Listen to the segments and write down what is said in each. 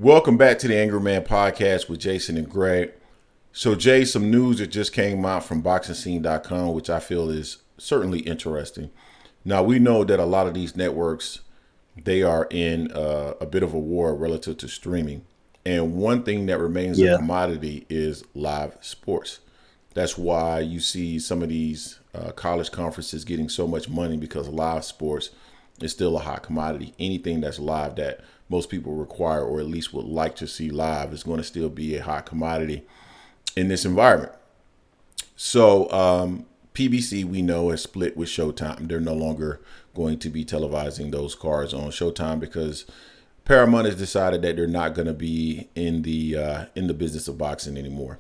Welcome back to the Angry Man Podcast with Jason and Greg. So, Jay, some news that just came out from Boxingscene.com, which I feel is certainly interesting. Now, we know that a lot of these networks, they are in a bit of a war relative to streaming. And one thing that remains a Yeah, commodity is live sports. That's why you see some of these college conferences getting so much money because live sports is still a hot commodity. Anything that's live that most people require or at least would like to see live is going to still be a hot commodity in this environment. So PBC, we know, is split with Showtime. They're no longer going to be televising those cards on Showtime because Paramount has decided that they're not going to be in the business of boxing anymore.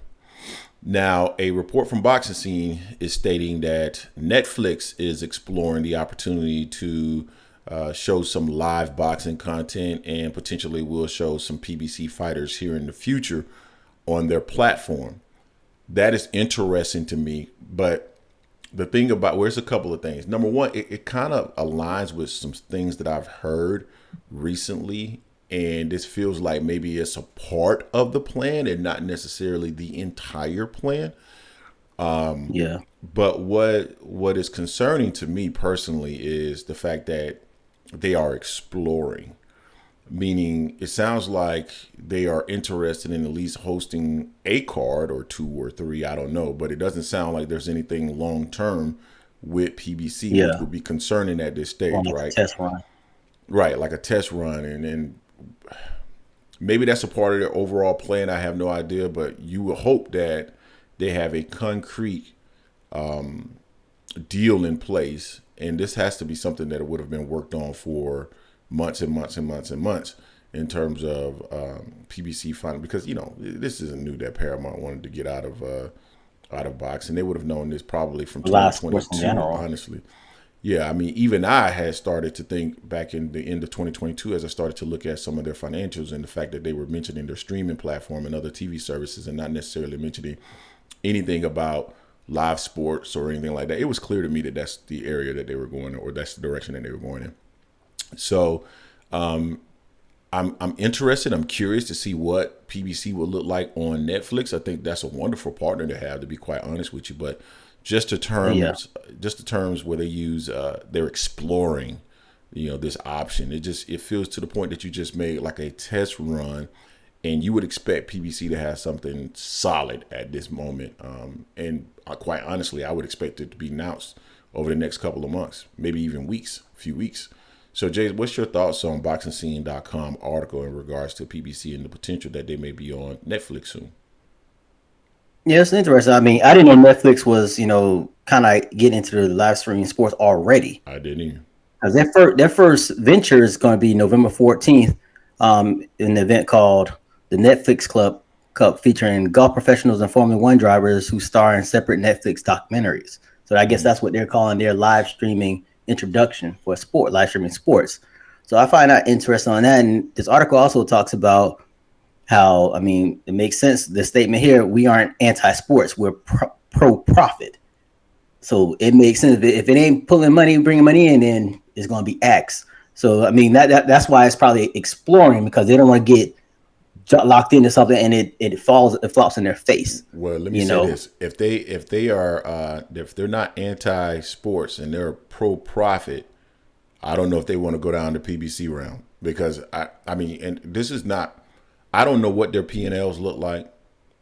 Now, a report from Boxing Scene is stating that Netflix is exploring the opportunity to show some live boxing content and potentially will show some PBC fighters here in the future on their platform. That is interesting to me. But the thing about, well, there's a couple of things. Number one, it kind of aligns with some things that I've heard recently. And this feels like maybe it's a part of the plan and not necessarily the entire plan. yeah, But what is concerning to me personally is the fact that they are exploring, meaning it sounds like they are interested in at least hosting a card or two or three, I don't know, but it doesn't sound like there's anything long term with PBC, which yeah. would be concerning at this On stage, like a right? test run. Right, like a test run, and maybe that's a part of their overall plan. I have no idea, but you would hope that they have a concrete deal in place, and this has to be something that would have been worked on for months and months and months and months in terms of PBC funding. Because this isn't new that Paramount wanted to get out of boxing. They would have known this probably from Live sports in 2022, general. honestly. Yeah, I mean, even I had started to think back in the end of 2022 as I started to look at some of their financials and the fact that they were mentioning their streaming platform and other TV services and not necessarily mentioning anything about live sports or anything like that. It was clear to me that that's the area that they were going in, or that's the direction that they were going in. So I'm interested. I'm curious to see what PBC will look like on Netflix. I think that's a wonderful partner to have, to be quite honest with you. But just the Yeah, terms, just the terms where they use, they're exploring, this option. It feels to the point that you just made like a test run, and you would expect PBC to have something solid at this moment. And quite honestly, I would expect it to be announced over the next couple of months, maybe even weeks, a few weeks. So, Jay, what's your thoughts on BoxingScene.com article in regards to PBC and the potential that they may be on Netflix soon? yeah. It's interesting. I mean, I didn't know Netflix was kind of getting into the live streaming sports already. I didn't even. Because their first venture is going to be November 14th, in an event called the Netflix Club Cup, featuring golf professionals and Formula One drivers who star in separate Netflix documentaries. So I guess that's what they're calling their live streaming introduction for sport, live streaming sports. So I find that interesting on that. And this article also talks about how, I mean, it makes sense. The statement here: we aren't anti-sports, we're pro-profit. So it makes sense. If it ain't pulling money, bringing money in, then it's going to be X. So I mean that's why it's probably exploring, because they don't want to get locked into something and it flops in their face. Well, let me You say know? this: if they're not anti-sports and they're pro-profit, I don't know if they want to go down the PBC round because I mean, and this is not. I don't know what their P&Ls look like.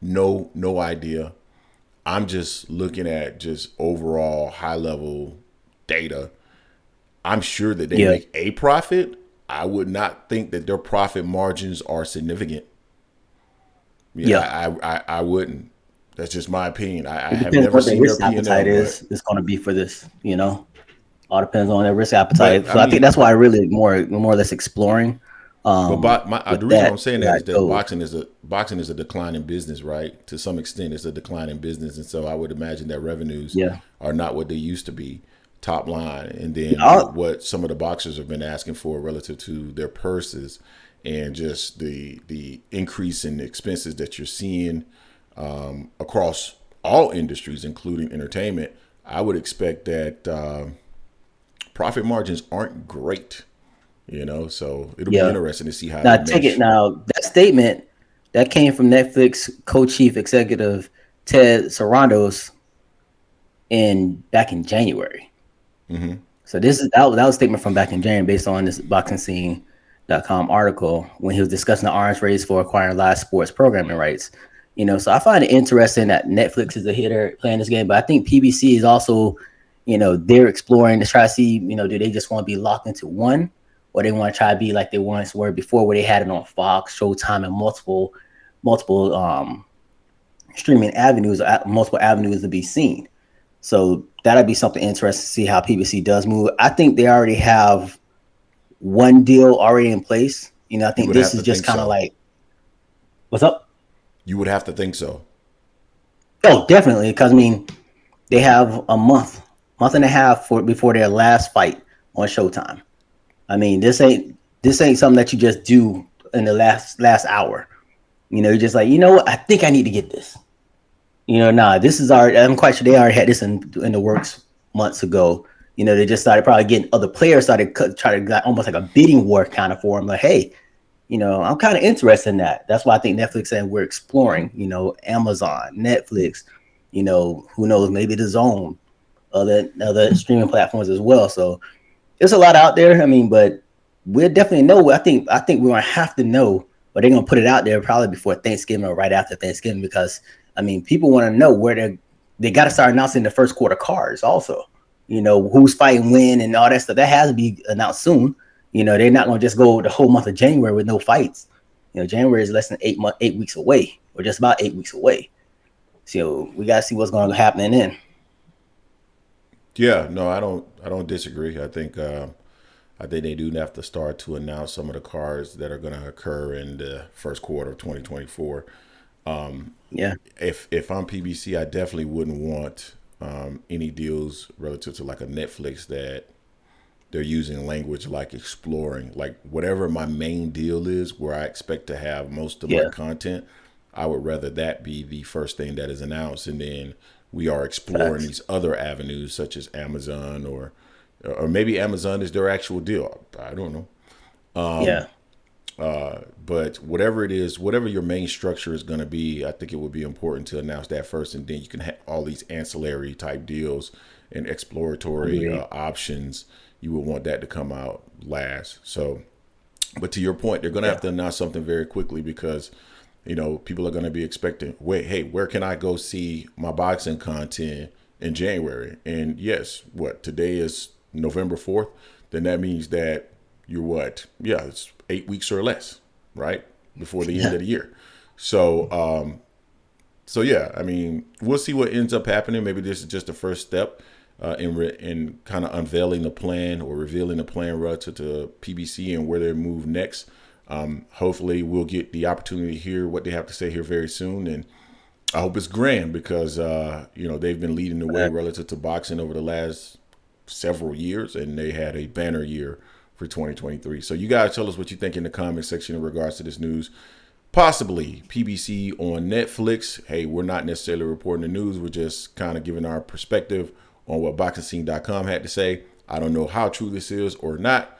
No idea. I'm just looking at just overall high level data. I'm sure that they Yeah, make a profit. I would not think that their profit margins are significant. Yeah, yeah. I wouldn't. That's just my opinion. I It have depends never what their seen their risk P&L, appetite but is going to be for this. All depends on their risk appetite. but I So I think mean, that's why I really more or less exploring the with reason why I'm that, saying see that how is it that goes. boxing is a declining business, right? To some extent, it's a declining business, and so I would imagine that revenues Yeah. are not what they used to be, top line, and then with I'll, what some of the boxers have been asking for relative to their purses, and just the increase in expenses that you're seeing across all industries, including entertainment. I would expect that profit margins aren't great. So it'll be yeah. interesting to see how they Now ticket mesh. now that's statement that came from Netflix co-chief executive Ted Sarandos in back in January. Mm-hmm. So that was a statement from back in January based on this Boxingscene.com article when he was discussing the arms race for acquiring live sports programming rights. So I find it interesting that Netflix is a hitter playing this game, but I think PBC is also, they're exploring to try to see, do they just want to be locked into one, or they want to try to be like they once were before, where they had it on Fox, Showtime, and multiple streaming avenues, multiple avenues to be seen. So that'll be something interesting to see how PBC does move. I think they already have one deal already in place. I You think would this have is to just think kind of so. like, what's up? You would have to think so. Oh, definitely, because they have a month and a half before their last fight on Showtime. This ain't something that you just do in the last hour. You're just like, what? I think I need to get this. This is already. I'm quite sure they already had this in the works months ago. They just started probably getting other players started try to got almost like a bidding war kind of for them. Like, hey, I'm kind of interested in that. That's why I think Netflix and we're exploring. Amazon, Netflix. Who knows? Maybe the Zone, other streaming platforms as well. So there's a lot out there. But we'll definitely know. I think we're gonna have to know, but they're gonna put it out there probably before Thanksgiving or right after Thanksgiving because people want to know where they got to start announcing the first quarter cards also. Who's fighting when and all that stuff. That has to be announced soon. They're not gonna just go the whole month of January with no fights. January is less than 8 weeks away, or just about 8 weeks away. So we gotta see what's going to happen then. Yeah, no, I don't disagree. I think they do have to start to announce some of the cards that are going to occur in the first quarter of 2024. Yeah, If I'm PBC, I definitely wouldn't want any deals relative to like a Netflix that they're using language like exploring, like whatever my main deal is, where I expect to have most of my yeah, content. I would rather that be the first thing that is announced, and then we are exploring facts. these other avenues such as Amazon or maybe Amazon is their actual deal. I don't know. Yeah, But whatever it is, whatever your main structure is going to be, I think it would be important to announce that first, and then you can have all these ancillary type deals and exploratory agreed. options. You would want that to come out last. So, but to your point, they're going to Yeah, have to announce something very quickly because people are going to be expecting. Wait, hey, where can I go see my boxing content in January? And yes, what today is November 4th. Then that means that you're what? Yeah, it's 8 weeks or less, right? Before the end yeah, of the year. So, so yeah, we'll see what ends up happening. Maybe this is just the first step in kind of unveiling the plan or revealing the plan relative to PBC and where they move next. Hopefully, we'll get the opportunity to hear what they have to say here very soon, and I hope it's grand because they've been leading the way facts. relative to boxing over the last several years, and they had a banner year for 2023. So you guys tell us what you think in the comment section in regards to this news. Possibly PBC on Netflix. Hey, we're not necessarily reporting the news. We're just kind of giving our perspective on what Boxingscene.com had to say. I don't know how true this is or not,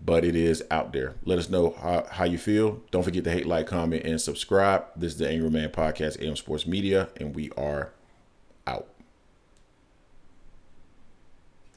but it is out there. Let us know how you feel. Don't forget to hate, like, comment, and subscribe. This is the Angry Man Podcast, AM Sports Media, and we are out.